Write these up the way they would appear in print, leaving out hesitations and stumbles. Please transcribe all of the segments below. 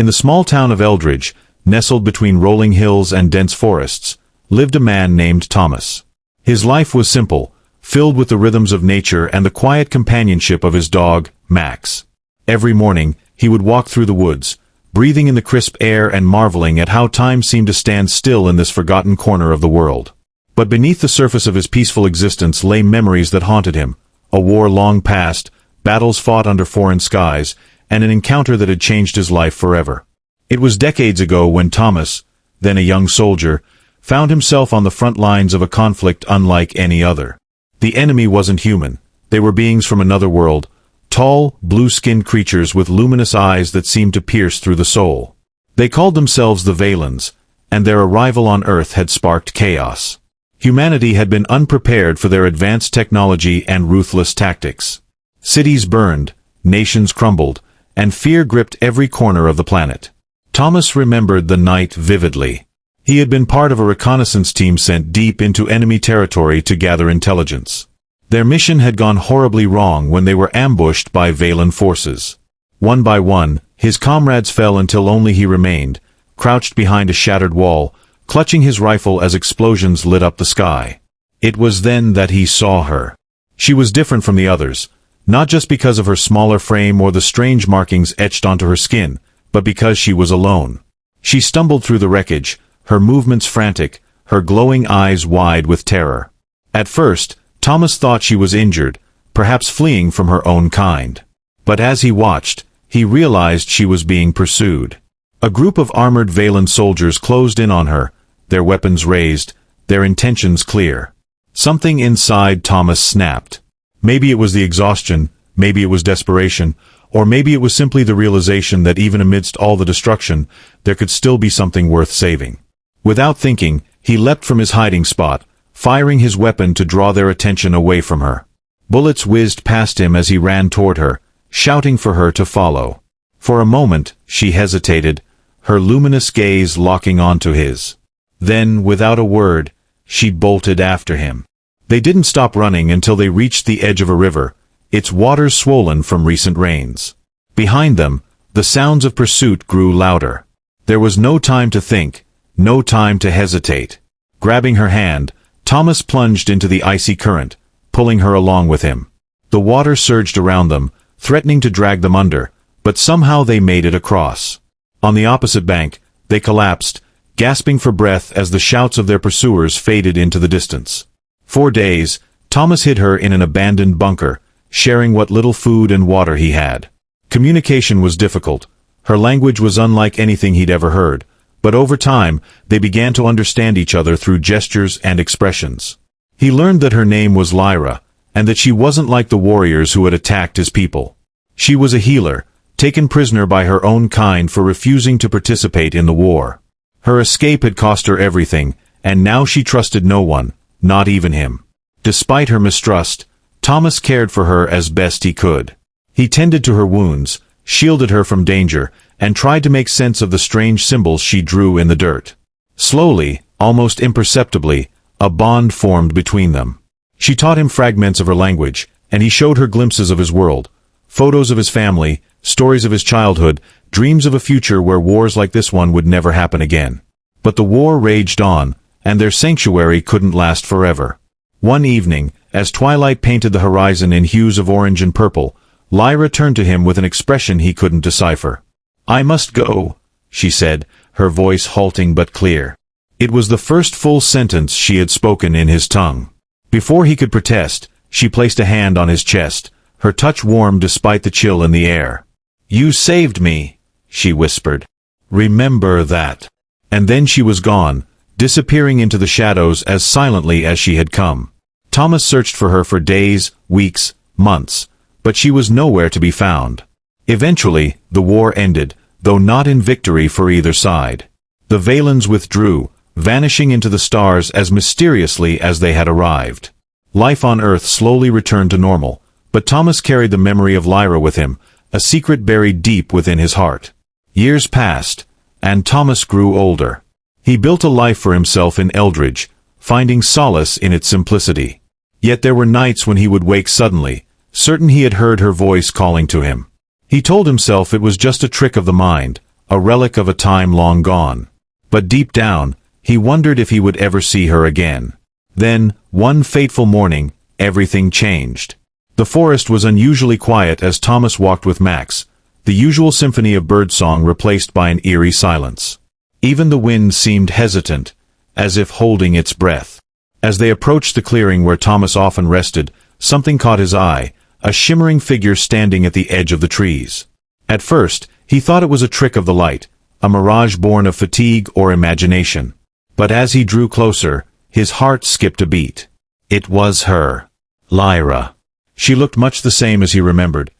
In the small town of Eldridge, nestled between rolling hills and dense forests, lived a man named Thomas. His life was simple, filled with the rhythms of nature and the quiet companionship of his dog, Max. Every morning, he would walk through the woods, breathing in the crisp air and marveling at how time seemed to stand still in this forgotten corner of the world. But beneath the surface of his peaceful existence lay memories that haunted him, a war long past, battles fought under foreign skies, and an encounter that had changed his life forever. It was decades ago when Thomas, then a young soldier, found himself on the front lines of a conflict unlike any other. The enemy wasn't human. They were beings from another world, tall, blue-skinned creatures with luminous eyes that seemed to pierce through the soul. They called themselves the Valens, and their arrival on Earth had sparked chaos. Humanity had been unprepared for their advanced technology and ruthless tactics. Cities burned, nations crumbled, and fear gripped every corner of the planet. Thomas remembered the night vividly. He had been part of a reconnaissance team sent deep into enemy territory to gather intelligence. Their mission had gone horribly wrong when they were ambushed by Valen forces. One by one, his comrades fell until only he remained, crouched behind a shattered wall, clutching his rifle as explosions lit up the sky. It was then that he saw her. She was different from the others, not just because of her smaller frame or the strange markings etched onto her skin, but because she was alone. She stumbled through the wreckage, her movements frantic, her glowing eyes wide with terror. At first, Thomas thought she was injured, perhaps fleeing from her own kind. But as he watched, he realized she was being pursued. A group of armored Valen soldiers closed in on her, their weapons raised, their intentions clear. Something inside Thomas snapped. Maybe it was the exhaustion, maybe it was desperation, or maybe it was simply the realization that even amidst all the destruction, there could still be something worth saving. Without thinking, he leapt from his hiding spot, firing his weapon to draw their attention away from her. Bullets whizzed past him as he ran toward her, shouting for her to follow. For a moment, she hesitated, her luminous gaze locking onto his. Then, without a word, she bolted after him. They didn't stop running until they reached the edge of a river, its waters swollen from recent rains. Behind them, the sounds of pursuit grew louder. There was no time to think, no time to hesitate. Grabbing her hand, Thomas plunged into the icy current, pulling her along with him. The water surged around them, threatening to drag them under, but somehow they made it across. On the opposite bank, they collapsed, gasping for breath as the shouts of their pursuers faded into the distance. For days, Thomas hid her in an abandoned bunker, sharing what little food and water he had. Communication was difficult. Her language was unlike anything he'd ever heard, but over time, they began to understand each other through gestures and expressions. He learned that her name was Lyra, and that she wasn't like the warriors who had attacked his people. She was a healer, taken prisoner by her own kind for refusing to participate in the war. Her escape had cost her everything, and now she trusted no one, not even him. Despite her mistrust, Thomas cared for her as best he could. He tended to her wounds, shielded her from danger, and tried to make sense of the strange symbols she drew in the dirt. Slowly, almost imperceptibly, a bond formed between them. She taught him fragments of her language, and he showed her glimpses of his world, photos of his family, stories of his childhood, dreams of a future where wars like this one would never happen again. But the war raged on, and their sanctuary couldn't last forever. One evening, as twilight painted the horizon in hues of orange and purple, Lyra turned to him with an expression he couldn't decipher. "I must go," she said, her voice halting but clear. It was the first full sentence she had spoken in his tongue. Before he could protest, she placed a hand on his chest, her touch warm despite the chill in the air. "You saved me," she whispered. "Remember that." And then she was gone, disappearing into the shadows as silently as she had come. Thomas searched for her for days, weeks, months, but she was nowhere to be found. Eventually, the war ended, though not in victory for either side. The Valens withdrew, vanishing into the stars as mysteriously as they had arrived. Life on Earth slowly returned to normal, but Thomas carried the memory of Lyra with him, a secret buried deep within his heart. Years passed, and Thomas grew older. He built a life for himself in Eldridge, finding solace in its simplicity. Yet there were nights when he would wake suddenly, certain he had heard her voice calling to him. He told himself it was just a trick of the mind, a relic of a time long gone. But deep down, he wondered if he would ever see her again. Then, one fateful morning, everything changed. The forest was unusually quiet as Thomas walked with Max, the usual symphony of birdsong replaced by an eerie silence. Even the wind seemed hesitant, as if holding its breath. As they approached the clearing where Thomas often rested, something caught his eye, a shimmering figure standing at the edge of the trees. At first, he thought it was a trick of the light, a mirage born of fatigue or imagination. But as he drew closer, his heart skipped a beat. It was her. Lyra. She looked much the same as he remembered,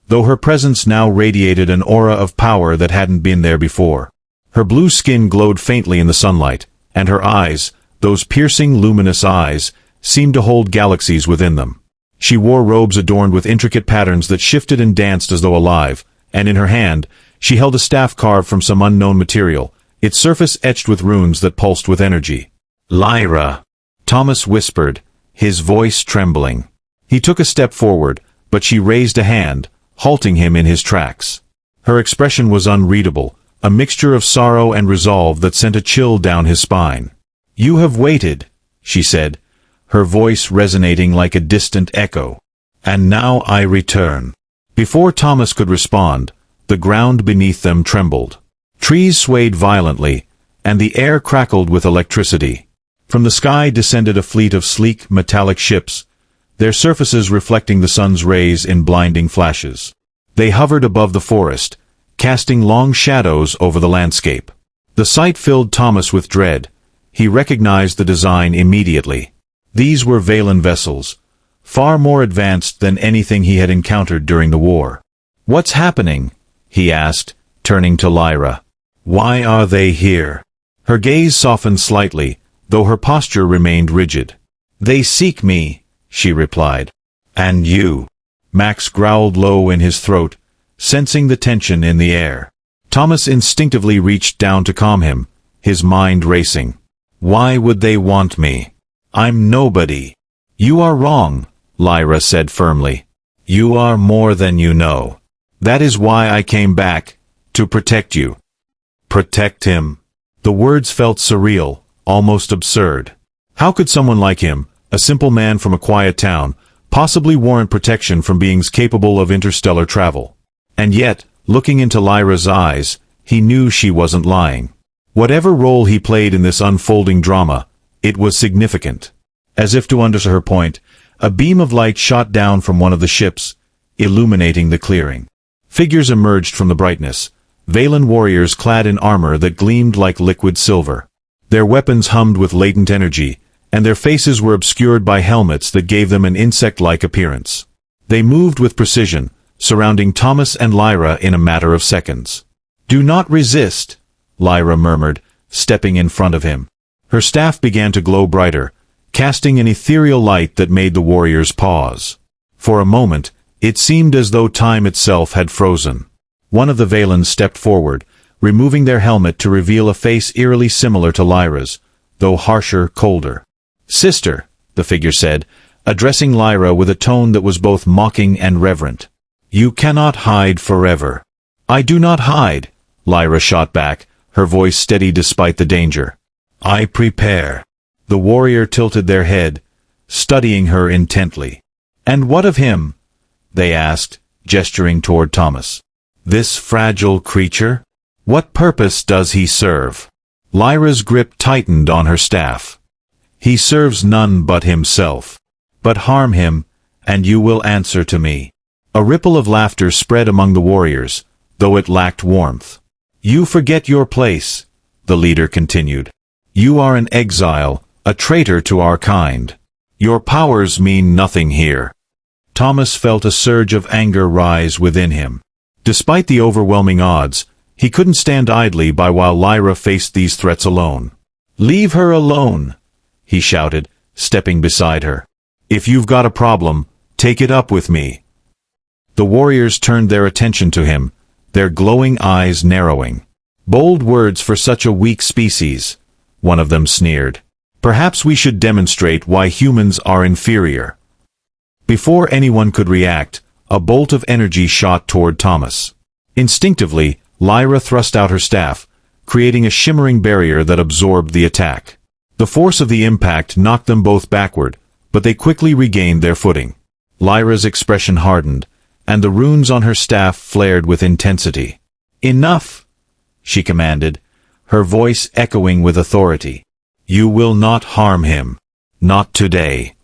though her presence now radiated an aura of power that hadn't been there before. Her blue skin glowed faintly in the sunlight, and her eyes, those piercing, luminous eyes, seemed to hold galaxies within them. She wore robes adorned with intricate patterns that shifted and danced as though alive, and in her hand, she held a staff carved from some unknown material, its surface etched with runes that pulsed with energy. "Lyra," Thomas whispered, his voice trembling. He took a step forward, but she raised a hand, halting him in his tracks. Her expression was unreadable, a mixture of sorrow and resolve that sent a chill down his spine. "You have waited," she said, her voice resonating like a distant echo. "And now I return." Before Thomas could respond, the ground beneath them trembled. Trees swayed violently, and the air crackled with electricity. From the sky descended a fleet of sleek, metallic ships, their surfaces reflecting the sun's rays in blinding flashes. They hovered above the forest, casting long shadows over the landscape. The sight filled Thomas with dread. He recognized the design immediately. These were Valen vessels, far more advanced than anything he had encountered during the war. "What's happening?" he asked, turning to Lyra. "Why are they here?" Her gaze softened slightly, though her posture remained rigid. "They seek me," she replied. "And you?" Max growled low in his throat, sensing the tension in the air. Thomas instinctively reached down to calm him, his mind racing. "Why would they want me? I'm nobody." "You are wrong," Lyra said firmly. "You are more than you know. That is why I came back, to protect you." Protect him. The words felt surreal, almost absurd. How could someone like him, a simple man from a quiet town, possibly warrant protection from beings capable of interstellar travel? And yet, looking into Lyra's eyes, he knew she wasn't lying. Whatever role he played in this unfolding drama, it was significant. As if to underscore her point, a beam of light shot down from one of the ships, illuminating the clearing. Figures emerged from the brightness, Valen warriors clad in armor that gleamed like liquid silver. Their weapons hummed with latent energy, and their faces were obscured by helmets that gave them an insect-like appearance. They moved with precision, surrounding Thomas and Lyra in a matter of seconds. "Do not resist," Lyra murmured, stepping in front of him. Her staff began to glow brighter, casting an ethereal light that made the warriors pause. For a moment, it seemed as though time itself had frozen. One of the Valens stepped forward, removing their helmet to reveal a face eerily similar to Lyra's, though harsher, colder. "Sister," the figure said, addressing Lyra with a tone that was both mocking and reverent. "You cannot hide forever." "I do not hide," Lyra shot back, her voice steady despite the danger. "I prepare." The warrior tilted their head, studying her intently. "And what of him?" they asked, gesturing toward Thomas. "This fragile creature? What purpose does he serve?" Lyra's grip tightened on her staff. "He serves none but himself. But harm him, and you will answer to me." A ripple of laughter spread among the warriors, though it lacked warmth. "You forget your place," the leader continued. "You are an exile, a traitor to our kind. Your powers mean nothing here." Thomas felt a surge of anger rise within him. Despite the overwhelming odds, he couldn't stand idly by while Lyra faced these threats alone. "Leave her alone," he shouted, stepping beside her. "If you've got a problem, take it up with me." The warriors turned their attention to him, their glowing eyes narrowing. "Bold words for such a weak species," one of them sneered. "Perhaps we should demonstrate why humans are inferior." Before anyone could react, a bolt of energy shot toward Thomas. Instinctively, Lyra thrust out her staff, creating a shimmering barrier that absorbed the attack. The force of the impact knocked them both backward, but they quickly regained their footing. Lyra's expression hardened, and the runes on her staff flared with intensity. "Enough!" she commanded, her voice echoing with authority. "You will not harm him. Not today."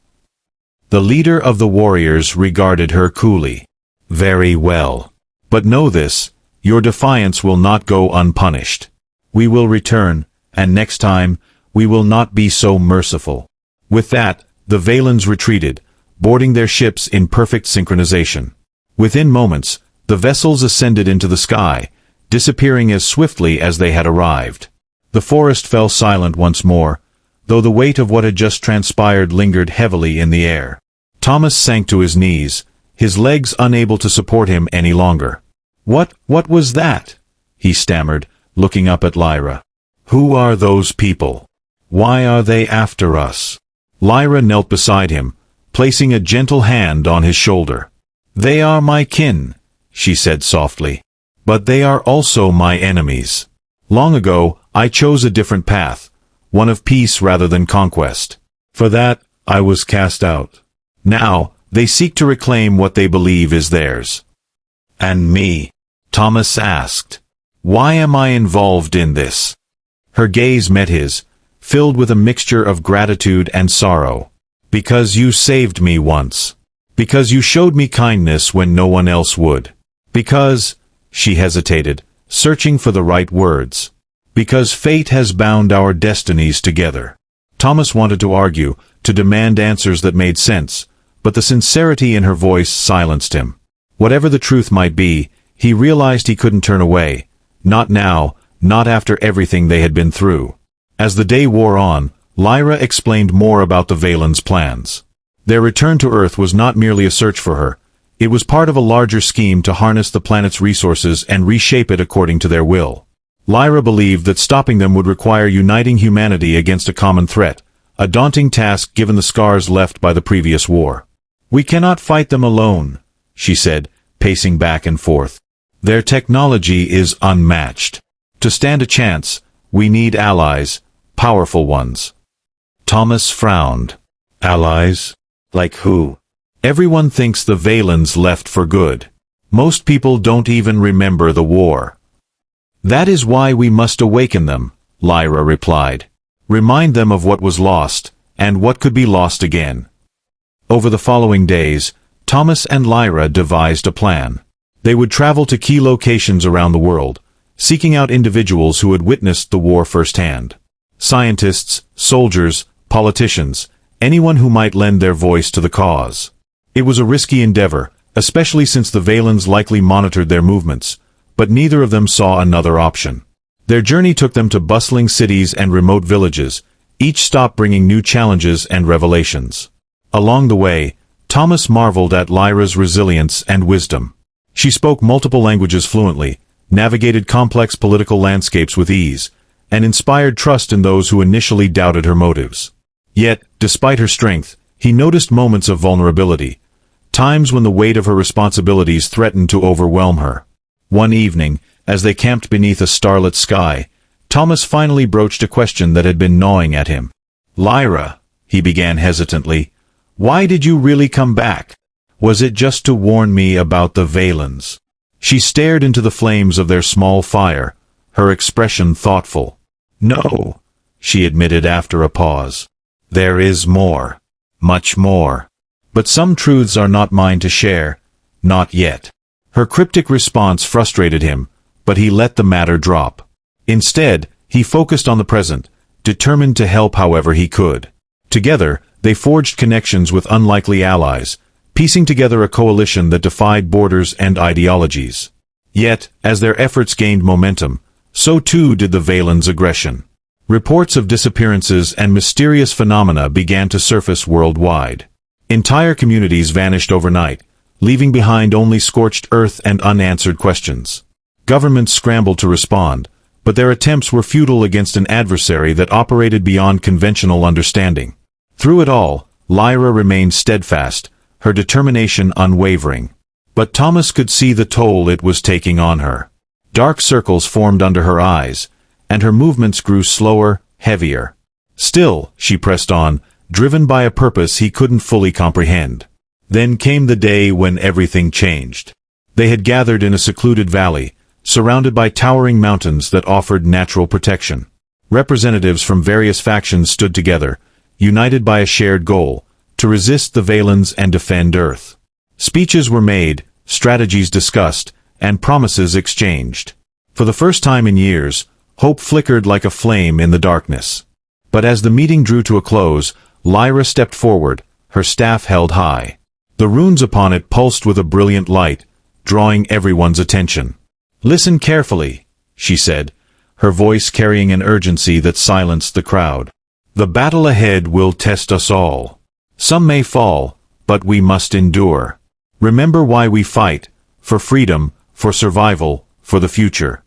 The leader of the warriors regarded her coolly. "Very well. But know this, your defiance will not go unpunished. We will return, and next time, we will not be so merciful." With that, the Valens retreated, boarding their ships in perfect synchronization. Within moments, the vessels ascended into the sky, disappearing as swiftly as they had arrived. The forest fell silent once more, though the weight of what had just transpired lingered heavily in the air. Thomas sank to his knees, his legs unable to support him any longer. What was that?" he stammered, looking up at Lyra. "Who are those people? Why are they after us?" Lyra knelt beside him, placing a gentle hand on his shoulder. "They are my kin," she said softly. "But they are also my enemies. Long ago, I chose a different path, one of peace rather than conquest. For that, I was cast out. Now, they seek to reclaim what they believe is theirs." "And me?" Thomas asked. "Why am I involved in this?" Her gaze met his, filled with a mixture of gratitude and sorrow. "Because you saved me once. Because you showed me kindness when no one else would. Because," she hesitated, searching for the right words, "because fate has bound our destinies together." Thomas wanted to argue, to demand answers that made sense, but the sincerity in her voice silenced him. Whatever the truth might be, he realized he couldn't turn away. Not now, not after everything they had been through. As the day wore on, Lyra explained more about the Valens' plans. Their return to Earth was not merely a search for her. It was part of a larger scheme to harness the planet's resources and reshape it according to their will. Lyra believed that stopping them would require uniting humanity against a common threat, a daunting task given the scars left by the previous war. "We cannot fight them alone," she said, pacing back and forth. "Their technology is unmatched. To stand a chance, we need allies, powerful ones." Thomas frowned. "Allies? Like who?" "Everyone thinks the Valens left for good. Most people don't even remember the war." "That is why we must awaken them," Lyra replied. "Remind them of what was lost, and what could be lost again." Over the following days, Thomas and Lyra devised a plan. They would travel to key locations around the world, seeking out individuals who had witnessed the war firsthand. Scientists, soldiers, politicians, anyone who might lend their voice to the cause. It was a risky endeavor, especially since the Valens likely monitored their movements, but neither of them saw another option. Their journey took them to bustling cities and remote villages, each stop bringing new challenges and revelations. Along the way, Thomas marveled at Lyra's resilience and wisdom. She spoke multiple languages fluently, navigated complex political landscapes with ease, and inspired trust in those who initially doubted her motives. Yet, despite her strength, he noticed moments of vulnerability, times when the weight of her responsibilities threatened to overwhelm her. One evening, as they camped beneath a starlit sky, Thomas finally broached a question that had been gnawing at him. "Lyra," he began hesitantly, "why did you really come back? Was it just to warn me about the Valens?" She stared into the flames of their small fire, her expression thoughtful. "No," she admitted after a pause. "There is more. Much more. But some truths are not mine to share. Not yet." Her cryptic response frustrated him, but he let the matter drop. Instead, he focused on the present, determined to help however he could. Together, they forged connections with unlikely allies, piecing together a coalition that defied borders and ideologies. Yet, as their efforts gained momentum, so too did the Valens' aggression. Reports of disappearances and mysterious phenomena began to surface worldwide. Entire communities vanished overnight, leaving behind only scorched earth and unanswered questions. Governments scrambled to respond, but their attempts were futile against an adversary that operated beyond conventional understanding. Through it all, Lyra remained steadfast, her determination unwavering. But Thomas could see the toll it was taking on her. Dark circles formed under her eyes, and her movements grew slower, heavier. Still, she pressed on, driven by a purpose he couldn't fully comprehend. Then came the day when everything changed. They had gathered in a secluded valley, surrounded by towering mountains that offered natural protection. Representatives from various factions stood together, united by a shared goal, to resist the Valens and defend Earth. Speeches were made, strategies discussed, and promises exchanged. For the first time in years, hope flickered like a flame in the darkness. But as the meeting drew to a close, Lyra stepped forward, her staff held high. The runes upon it pulsed with a brilliant light, drawing everyone's attention. "Listen carefully," she said, her voice carrying an urgency that silenced the crowd. "The battle ahead will test us all. Some may fall, but we must endure. Remember why we fight: for freedom, for survival, for the future."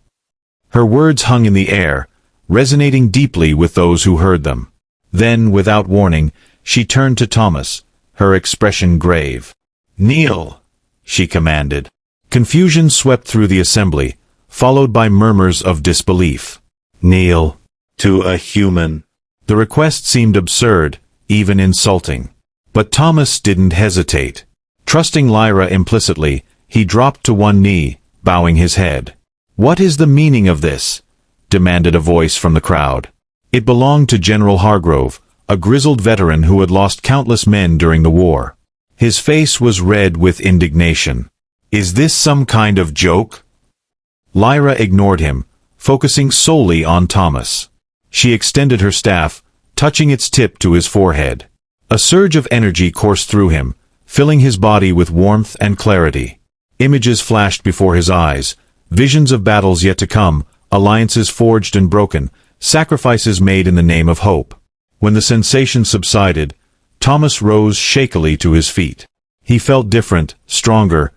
Her words hung in the air, resonating deeply with those who heard them. Then, without warning, she turned to Thomas, her expression grave. "Kneel," she commanded. Confusion swept through the assembly, followed by murmurs of disbelief. Kneel to a human. The request seemed absurd, even insulting. But Thomas didn't hesitate. Trusting Lyra implicitly, he dropped to one knee, bowing his head. "What is the meaning of this?" demanded a voice from the crowd. It belonged to General Hargrove, a grizzled veteran who had lost countless men during the war. His face was red with indignation. "Is this some kind of joke?" Lyra ignored him, focusing solely on Thomas. She extended her staff, touching its tip to his forehead. A surge of energy coursed through him, filling his body with warmth and clarity. Images flashed before his eyes, visions of battles yet to come, alliances forged and broken, sacrifices made in the name of hope. When the sensation subsided, Thomas rose shakily to his feet. He felt different, stronger,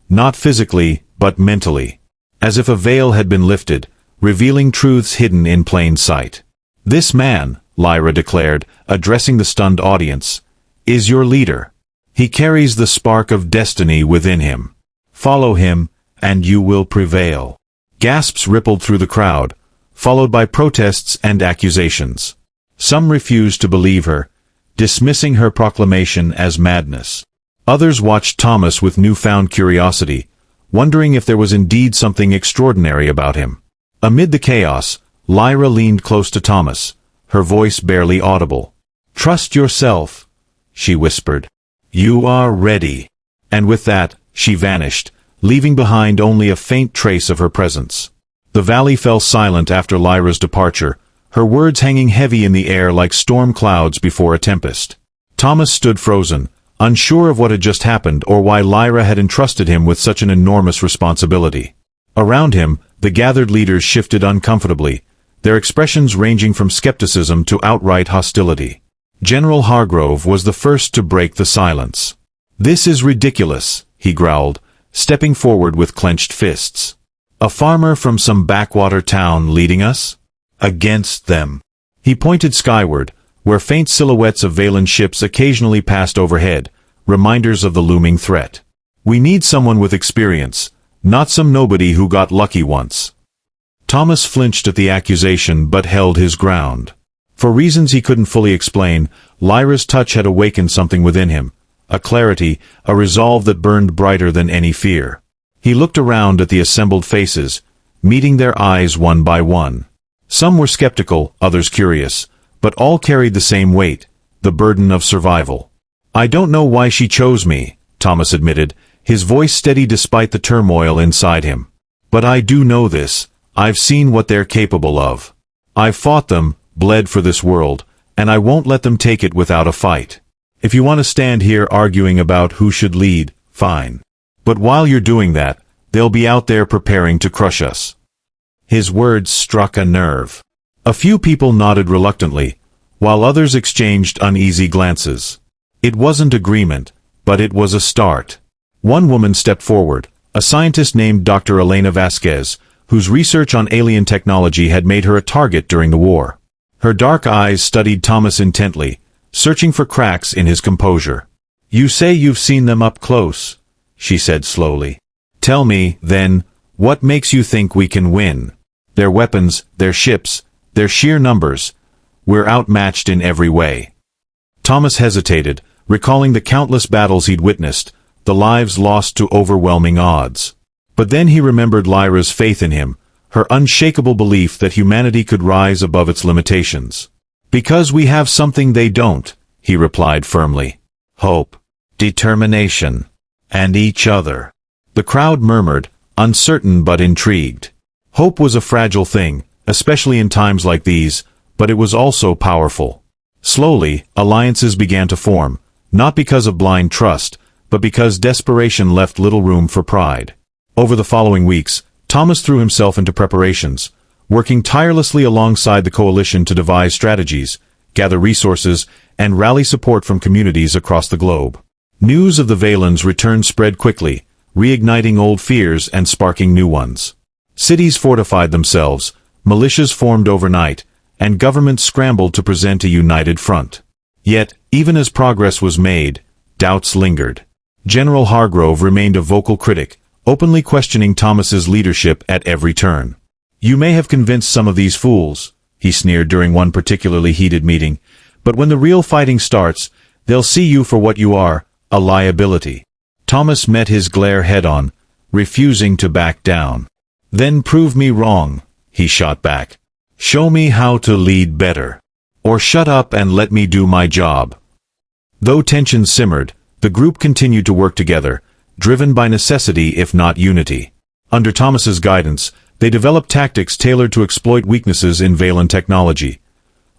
not physically, but mentally. As if a veil had been lifted, revealing truths hidden in plain sight. "This man," Lyra declared, addressing the stunned audience, "is your leader. He carries the spark of destiny within him. Follow him, and you will prevail." Gasps rippled through the crowd, followed by protests and accusations. Some refused to believe her, dismissing her proclamation as madness. Others watched Thomas with newfound curiosity, wondering if there was indeed something extraordinary about him. Amid the chaos, Lyra leaned close to Thomas, her voice barely audible. "Trust yourself," she whispered. "You are ready." And with that, she vanished, leaving behind only a faint trace of her presence. The valley fell silent after Lyra's departure, her words hanging heavy in the air like storm clouds before a tempest. Thomas stood frozen, unsure of what had just happened or why Lyra had entrusted him with such an enormous responsibility. Around him, the gathered leaders shifted uncomfortably, their expressions ranging from skepticism to outright hostility. General Hargrove was the first to break the silence. "This is ridiculous," he growled, stepping forward with clenched fists. "A farmer from some backwater town leading us? Against them." He pointed skyward, where faint silhouettes of Valen ships occasionally passed overhead, reminders of the looming threat. "We need someone with experience, not some nobody who got lucky once." Thomas flinched at the accusation but held his ground. For reasons he couldn't fully explain, Lyra's touch had awakened something within him, a clarity, a resolve that burned brighter than any fear. He looked around at the assembled faces, meeting their eyes one by one. Some were skeptical, others curious, but all carried the same weight, the burden of survival. "I don't know why she chose me," Thomas admitted, his voice steady despite the turmoil inside him. "But I do know this, I've seen what they're capable of. I've fought them, bled for this world, and I won't let them take it without a fight. If you want to stand here arguing about who should lead, fine. But while you're doing that, they'll be out there preparing to crush us." His words struck a nerve. A few people nodded reluctantly, while others exchanged uneasy glances. It wasn't agreement, but it was a start. One woman stepped forward, a scientist named Dr. Elena Vasquez, whose research on alien technology had made her a target during the war. Her dark eyes studied Thomas intently, searching for cracks in his composure. "You say you've seen them up close," she said slowly. "Tell me, then, What makes you think we can win? Their weapons, their ships, their sheer numbers. We're outmatched in every way. Thomas hesitated, recalling the countless battles he'd witnessed, the lives lost to overwhelming odds. But then he remembered Lyra's faith in him, her unshakable belief that humanity could rise above its limitations. Because we have something they don't, he replied firmly. Hope, determination, and each other. The crowd murmured, uncertain but intrigued. Hope was a fragile thing, especially in times like these, but it was also powerful. Slowly, alliances began to form, not because of blind trust, but because desperation left little room for pride. Over the following weeks, Thomas threw himself into preparations, working tirelessly alongside the coalition to devise strategies, gather resources, and rally support from communities across the globe. News of the Valens' return spread quickly, reigniting old fears and sparking new ones. Cities fortified themselves, militias formed overnight, and governments scrambled to present a united front. Yet, even as progress was made, doubts lingered. General Hargrove remained a vocal critic, openly questioning Thomas's leadership at every turn. You may have convinced some of these fools, he sneered during one particularly heated meeting, but when the real fighting starts, they'll see you for what you are, a liability. Thomas met his glare head-on, refusing to back down. Then prove me wrong, he shot back. Show me how to lead better. Or shut up and let me do my job. Though tensions simmered, the group continued to work together, driven by necessity if not unity. Under Thomas's guidance, they developed tactics tailored to exploit weaknesses in Valen technology.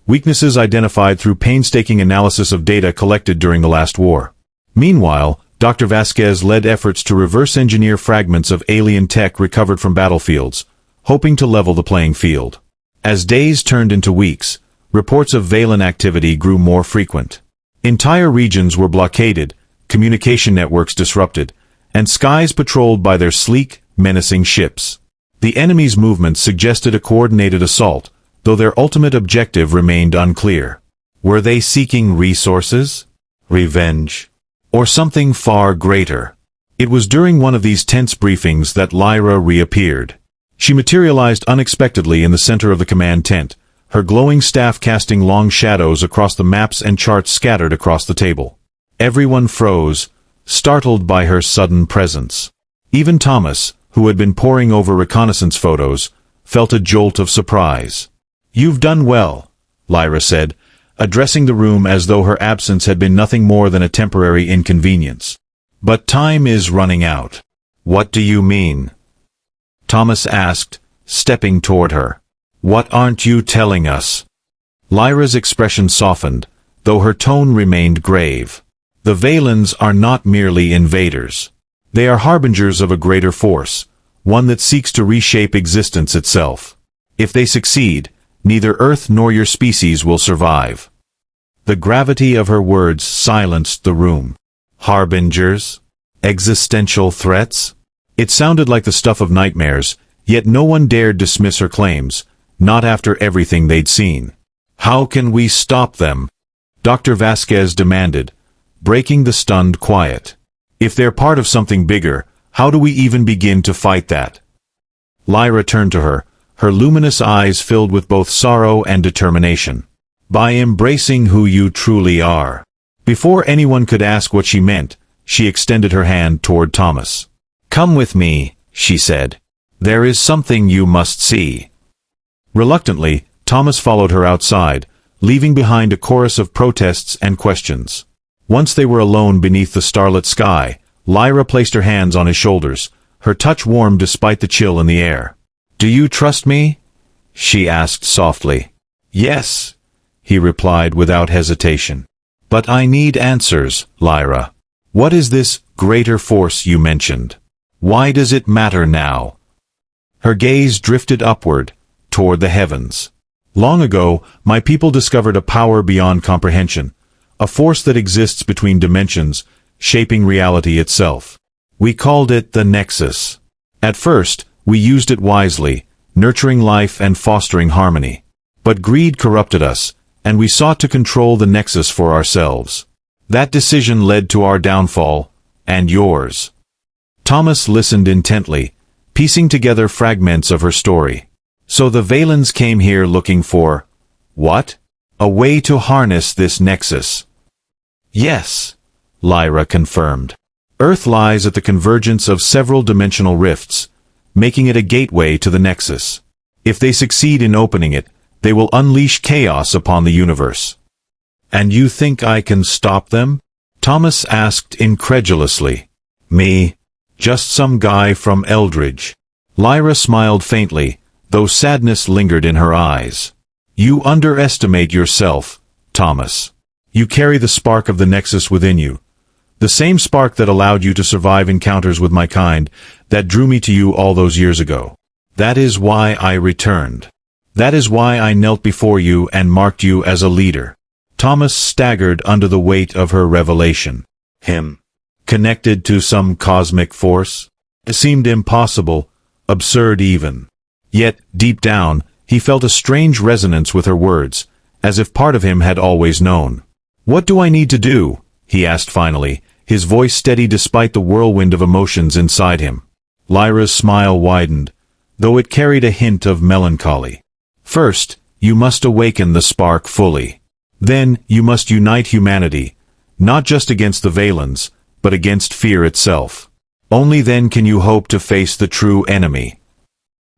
Weaknesses identified through painstaking analysis of data collected during the last war. Meanwhile, Dr. Vasquez led efforts to reverse-engineer fragments of alien tech recovered from battlefields, hoping to level the playing field. As days turned into weeks, reports of Valen activity grew more frequent. Entire regions were blockaded, communication networks disrupted, and skies patrolled by their sleek, menacing ships. The enemy's movements suggested a coordinated assault, though their ultimate objective remained unclear. Were they seeking resources, revenge, or something far greater? It was during one of these tense briefings that Lyra reappeared. She materialized unexpectedly in the center of the command tent, her glowing staff casting long shadows across the maps and charts scattered across the table. Everyone froze, startled by her sudden presence. Even Thomas, who had been poring over reconnaissance photos, felt a jolt of surprise. You've done well, Lyra said, addressing the room as though her absence had been nothing more than a temporary inconvenience. But time is running out. What do you mean? Thomas asked, stepping toward her. What aren't you telling us? Lyra's expression softened, though her tone remained grave. The Valens are not merely invaders. They are harbingers of a greater force, one that seeks to reshape existence itself. If they succeed, neither Earth nor your species will survive. The gravity of her words silenced the room. Harbingers? Existential threats? It sounded like the stuff of nightmares, yet no one dared dismiss her claims, not after everything they'd seen. How can we stop them? Dr. Vasquez demanded, breaking the stunned quiet. If they're part of something bigger, how do we even begin to fight that? Lyra turned to her, her luminous eyes filled with both sorrow and determination. By embracing who you truly are. Before anyone could ask what she meant, she extended her hand toward Thomas. Come with me, she said. There is something you must see. Reluctantly, Thomas followed her outside, leaving behind a chorus of protests and questions. Once they were alone beneath the starlit sky, Lyra placed her hands on his shoulders, her touch warm despite the chill in the air. Do you trust me? She asked softly. Yes, he replied without hesitation. But I need answers, Lyra. What is this greater force you mentioned? Why does it matter now? Her gaze drifted upward, toward the heavens. Long ago, my people discovered a power beyond comprehension, a force that exists between dimensions, shaping reality itself. We called it the nexus. At first, we used it wisely, nurturing life and fostering harmony. But greed corrupted us, and we sought to control the nexus for ourselves. That decision led to our downfall, and yours. Thomas listened intently, piecing together fragments of her story. So the Valens came here looking for... what? A way to harness this nexus. Yes, Lyra confirmed. Earth lies at the convergence of several dimensional rifts, making it a gateway to the nexus. If they succeed in opening it, they will unleash chaos upon the universe. And you think I can stop them? Thomas asked incredulously. Me? Just some guy from Eldridge. Lyra smiled faintly, though sadness lingered in her eyes. You underestimate yourself, Thomas. You carry the spark of the nexus within you. The same spark that allowed you to survive encounters with my kind, that drew me to you all those years ago. That is why I returned. That is why I knelt before you and marked you as a leader. Thomas staggered under the weight of her revelation. Him? Connected to some cosmic force? It seemed impossible, absurd even. Yet, deep down, he felt a strange resonance with her words, as if part of him had always known. What do I need to do? He asked finally, his voice steady despite the whirlwind of emotions inside him. Lyra's smile widened, though it carried a hint of melancholy. First, you must awaken the spark fully. Then, you must unite humanity, not just against the Valens, but against fear itself. Only then can you hope to face the true enemy.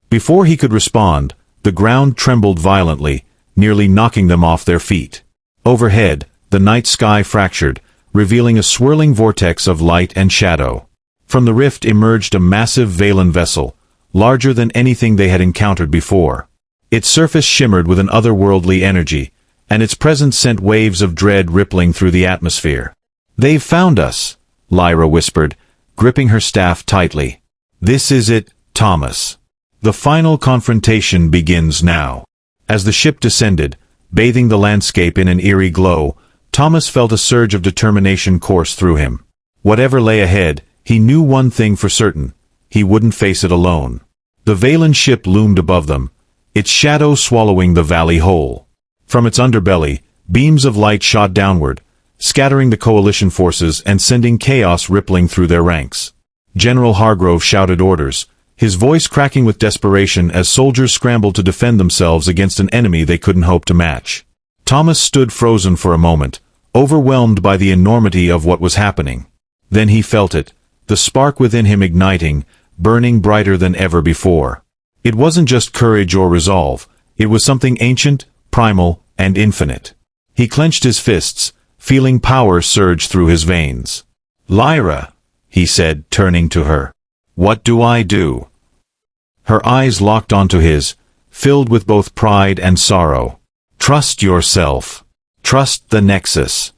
Before he could respond, the ground trembled violently, nearly knocking them off their feet. Overhead, the night sky fractured, revealing a swirling vortex of light and shadow. From the rift emerged a massive Valen vessel, larger than anything they had encountered before. Its surface shimmered with an otherworldly energy, and its presence sent waves of dread rippling through the atmosphere. They've found us, Lyra whispered, gripping her staff tightly. This is it, Thomas. The final confrontation begins now. As the ship descended, bathing the landscape in an eerie glow, Thomas felt a surge of determination course through him. Whatever lay ahead, he knew one thing for certain: he wouldn't face it alone. The Valen ship loomed above them, its shadow swallowing the valley whole. From its underbelly, beams of light shot downward, scattering the coalition forces and sending chaos rippling through their ranks. General Hargrove shouted orders, his voice cracking with desperation as soldiers scrambled to defend themselves against an enemy they couldn't hope to match. Thomas stood frozen for a moment, overwhelmed by the enormity of what was happening. Then he felt it, the spark within him igniting, burning brighter than ever before. It wasn't just courage or resolve, it was something ancient, primal, and infinite. He clenched his fists, feeling power surge through his veins. Lyra, he said, turning to her. What do I do? Her eyes locked onto his, filled with both pride and sorrow. Trust yourself. Trust the nexus.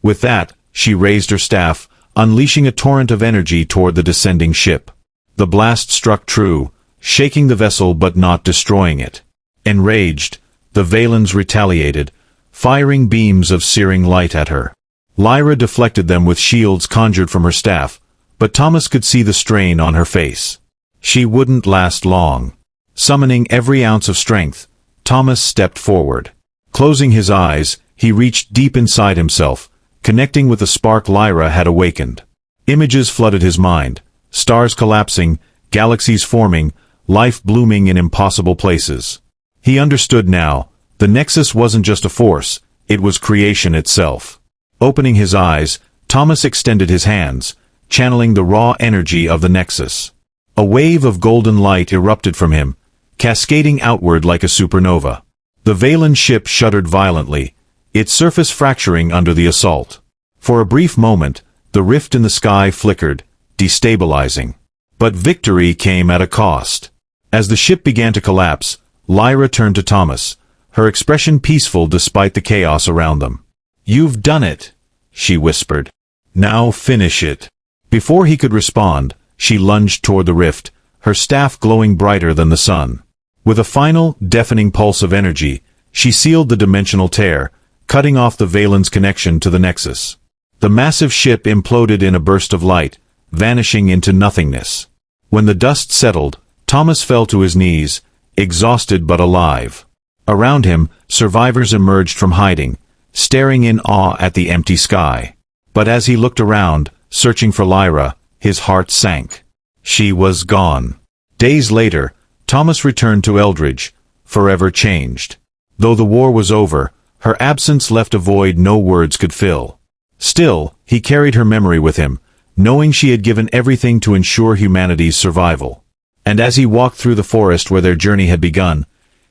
With that, she raised her staff, unleashing a torrent of energy toward the descending ship. The blast struck true, shaking the vessel but not destroying it. Enraged, the Valens retaliated, firing beams of searing light at her. Lyra deflected them with shields conjured from her staff, but Thomas could see the strain on her face. She wouldn't last long. Summoning every ounce of strength, Thomas stepped forward. Closing his eyes, he reached deep inside himself, connecting with the spark Lyra had awakened. Images flooded his mind, stars collapsing, galaxies forming, life blooming in impossible places. He understood now, the nexus wasn't just a force, it was creation itself. Opening his eyes, Thomas extended his hands, channeling the raw energy of the nexus. A wave of golden light erupted from him, cascading outward like a supernova. The Valen ship shuddered violently, its surface fracturing under the assault. For a brief moment, the rift in the sky flickered, destabilizing. But victory came at a cost. As the ship began to collapse, Lyra turned to Thomas, her expression peaceful despite the chaos around them. "You've done it," she whispered. "Now finish it." Before he could respond, she lunged toward the rift, her staff glowing brighter than the sun. With a final, deafening pulse of energy, she sealed the dimensional tear, cutting off the Valen's connection to the nexus. The massive ship imploded in a burst of light, vanishing into nothingness. When the dust settled, Thomas fell to his knees, exhausted but alive. Around him, survivors emerged from hiding, staring in awe at the empty sky. But as he looked around, searching for Lyra, his heart sank. She was gone. Days later, Thomas returned to Eldridge, forever changed. Though the war was over, her absence left a void no words could fill. Still, he carried her memory with him, knowing she had given everything to ensure humanity's survival. And as he walked through the forest where their journey had begun,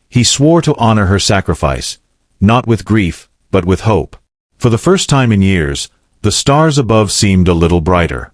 he swore to honor her sacrifice, not with grief, but with hope. For the first time in years, the stars above seemed a little brighter.